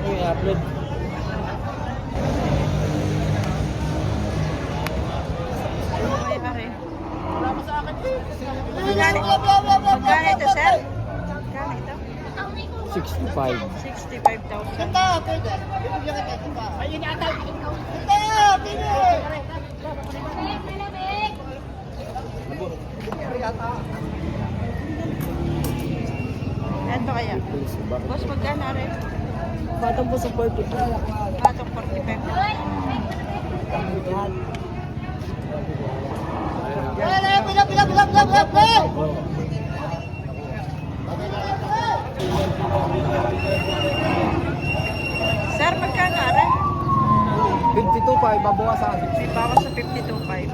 I-upload. Magkano ito, sir? Magkano ito? 65. 65,000. Yan ba kaya? Boss, magkano rin? Batang po sa 45. Patong 45. Sir, magkano rin? 52.5, babawasan. May bawas sa 52.5.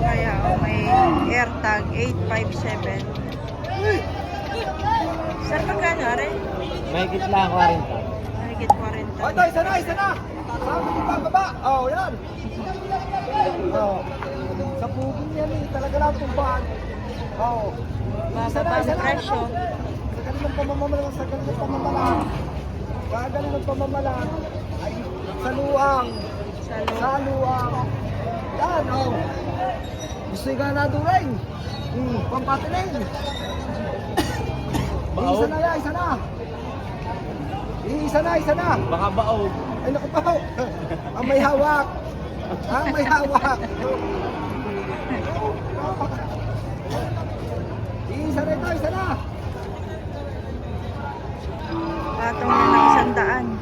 Kaya may AirTag 857. Sir, magkano rin? Mahigit lang 40. Mahigit 40. Oh, ito, isa na, isa na. Sabi ko bababa. Oh, yan. Oh. Sa bugin yan eh. Talaga lang tumbaan. Oh. Bababa ang presyo. Sa kanilang pamamalang, sa kanilang pamamalang. Sa kanilang pamamalang. Ay, sa luang. Sa luang. Yan, oh. Gusto yung ganado rin. Pampatinin. Isa na yan, isa na. Isa na. Baka baog. Ay, naku pa. Ang may hawak. Ang may hawak. Isa na ito, isa na. Patong na ng 100.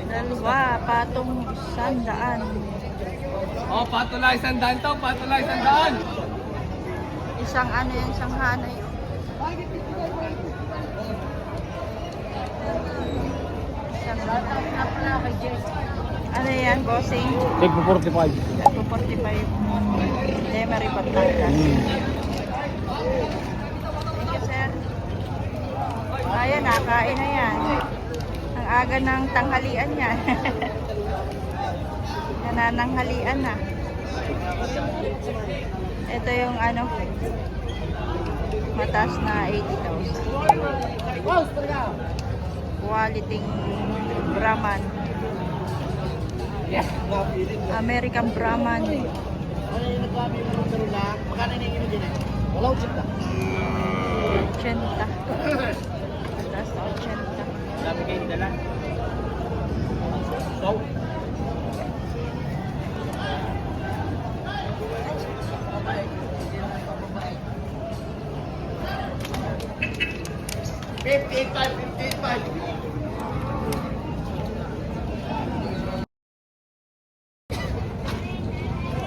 Dalawa, patong 100. Oh, patulay sandaan to, patulay sandaan. Isang ano yan, isang hanay. Isang ano yan, bossing? Check po 45. Ito 45. Hindi, maripat lang ka. Thank you, sir. Ayan, nakain na yan. Ang aga ng tanghalian yan. Nanananghalian na. Ito yung ano, mataas na 80,000. Quality Brahman. American Brahman. 80. Mataas na 80. Dami kayong dala. So, 58.5.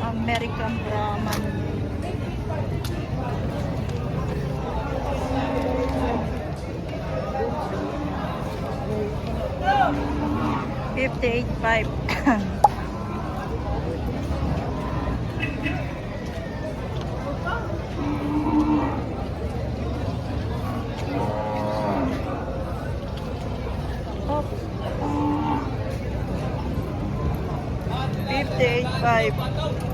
American Brahman. $58.5. Oh. 58.5.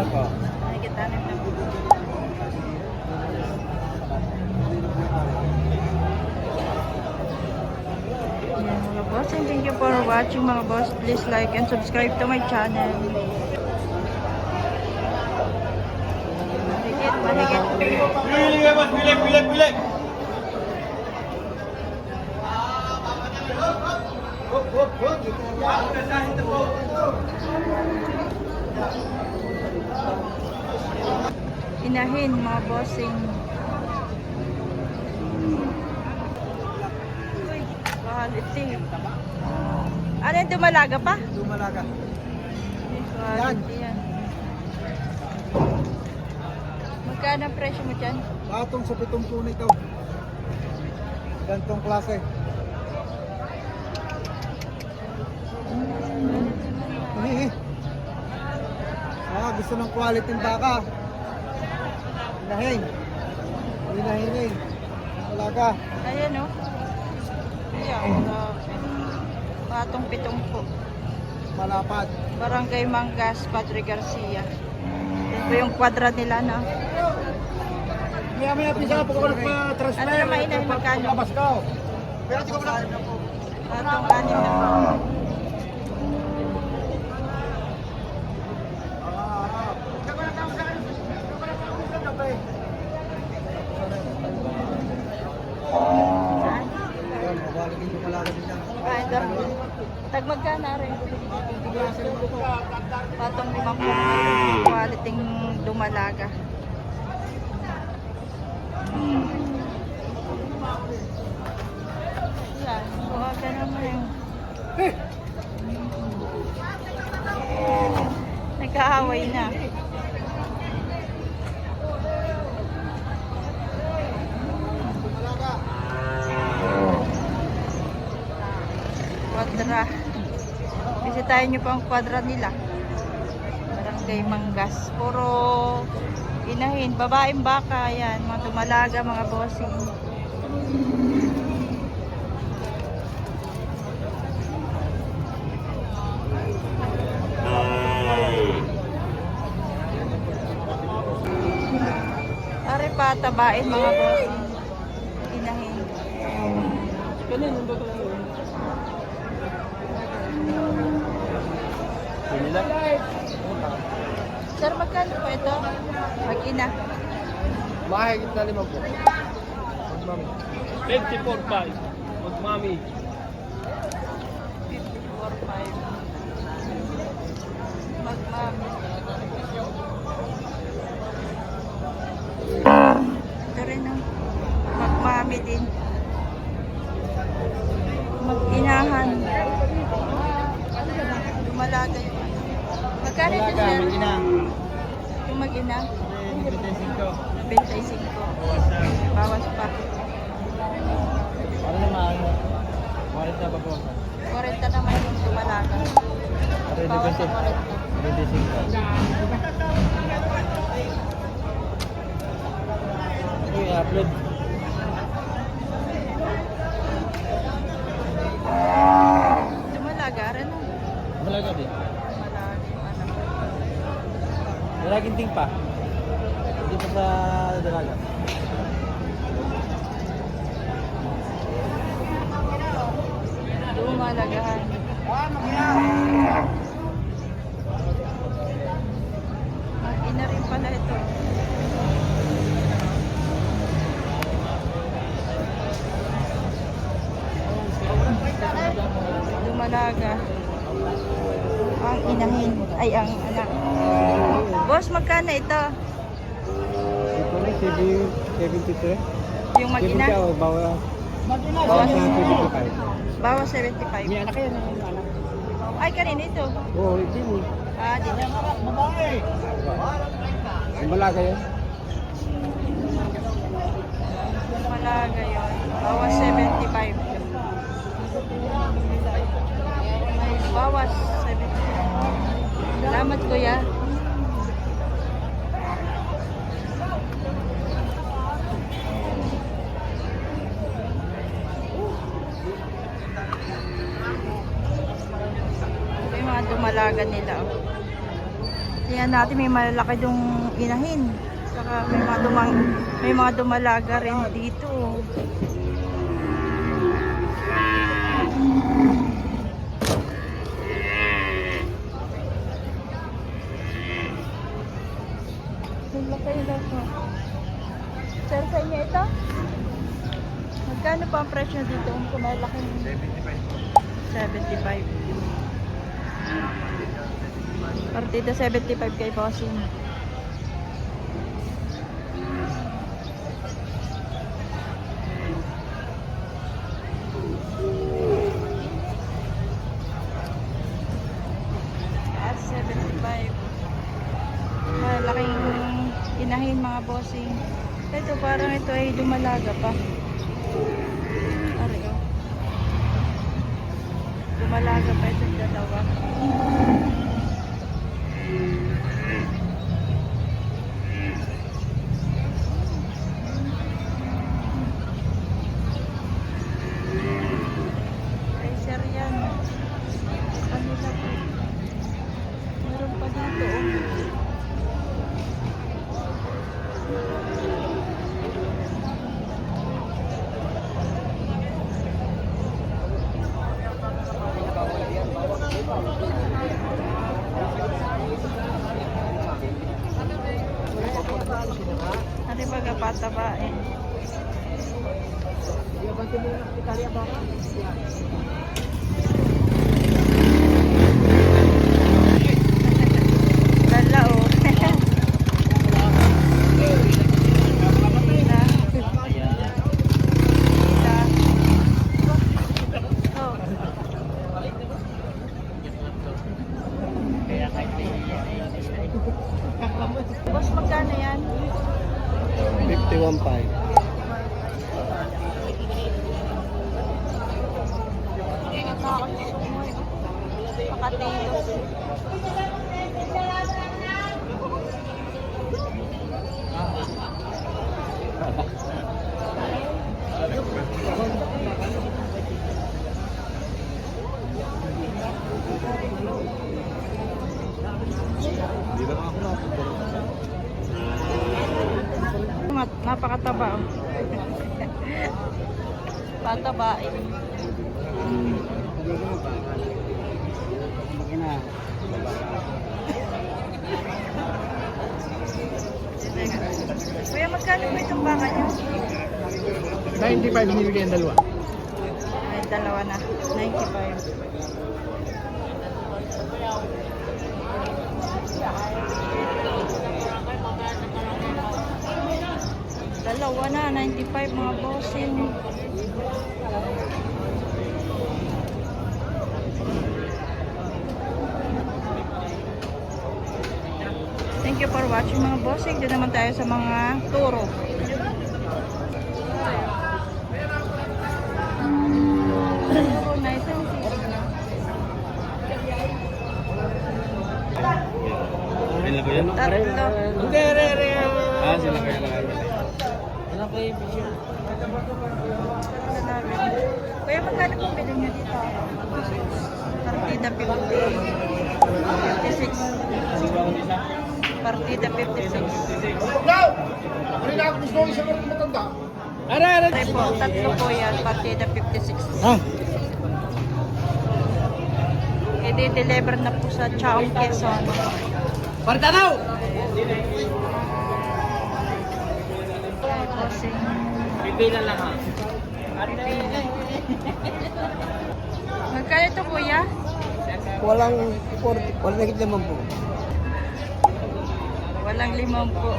na po. Mahigit 6 na po. Ayan mga boss, and thank you for watching mga boss. Please like and subscribe to my channel. Mahigit. Pili! Inahin mga bossing. Quality. Ano yung dumalaga pa? Dumalaga. Quality yan. Magkano ang presyo mo dyan? Patong sa 7 puno ito. Gantong klase. Hihi. Gusto ng quality ng baka. Inahin. Inahin. Talaga. Ayan o. Ayan. Patong 7 po. Malapad. Barangay Mangas, Padre Garcia. Yan po yung kwadra nila na. Maya pisa ka pagkakulit pa transfer. Ano naman inahin magkano? Pagkabas ka. Pero di ko pala. Patong 6 na po. Tag magkana rin. Patong 5 po. Quality dumalaga. Yan. Buwaga naman yung nagkaaway na. Kwadra. Bisitahin nyo po ang kwadra nila. Barangay Mangas. Puro inahin. Babaeng baka. Yan. Mga tumalaga, mga bossing. Ari pa tabain mga bossing. Inahin. Ganun, yung bago lang yun. Pinila? Sir, magkano po ito? Mag-ina. Mahigit na 5 po. Magmami. 24.5. Magmami. 54.5. Magmami. Ito rin ang magmami din. Mag-inahan. Lumalaga yung ano. Magkano ito, sir? Yung mag-ina? 25. Bawas pa. Ano naman? 40 pa po. 40 naman yung lumalaga. Bawas sa 40. 25. I-upload. Lumalaga rin. Malaga din. Lumalaga yung anak. Dalaginting pa. Hindi pa sa dalaga. Lumalagahan. Mag-ina rin pala ito. Lumalaga. Ang inahin. Ay, ang anak. Boss, magkano ito? Ito na, 73. Yung mag-ina? Bawas Bawas na 75. Bawas 75. May anak yan, anak. Ay, kanina ito. Oo, ito yun. Ah, dito. Ang malaga yan. Lumalaga yun. Bawas 75. May bawas 75. Salamat, kuya. Ito yung mga dumalaga nila. Oh. Tingnan natin, may malalaki dong inahin. Saka may mga dumalaga rin dito. Laki lang po. Sir, sa inyo ito? Magkano pa ang presyo dito? Kung malaki 75. Partida 75 kay bossing. At 75. Malaking inahin mga bossing. Ito parang ito ay dumalaga pa. Ari, oh. Dumalaga pa itong dalawa. Kaiser yan. Kanila po. Meron pa dito, oh. Ano baga patabain? Dala oh. Boss, magkano yan? 51.5. Pakatilos. Napakataba. Patabain. Kuya, magkano po itong baka niyo? 95 binibigay ang dalawa. Ay, dalawa na. 95. Dalawa na, 95 mga bossing. Thank you for watching mga bossing. Doon naman tayo sa mga turo. Turo na ito. Tatlo. Ah, sila kaya lang. Kuya, magkano pong bilhin nyo dito? Partida 50. 56. Partida 56. Ay po, tatlo po yan. Partida 56. Ah, I-deliver na po sa Chaong Quezon. Partanaw! Bibilan lang ha. Magkano ito kuya? walang 40, walang nagit naman po. Walang 5 po.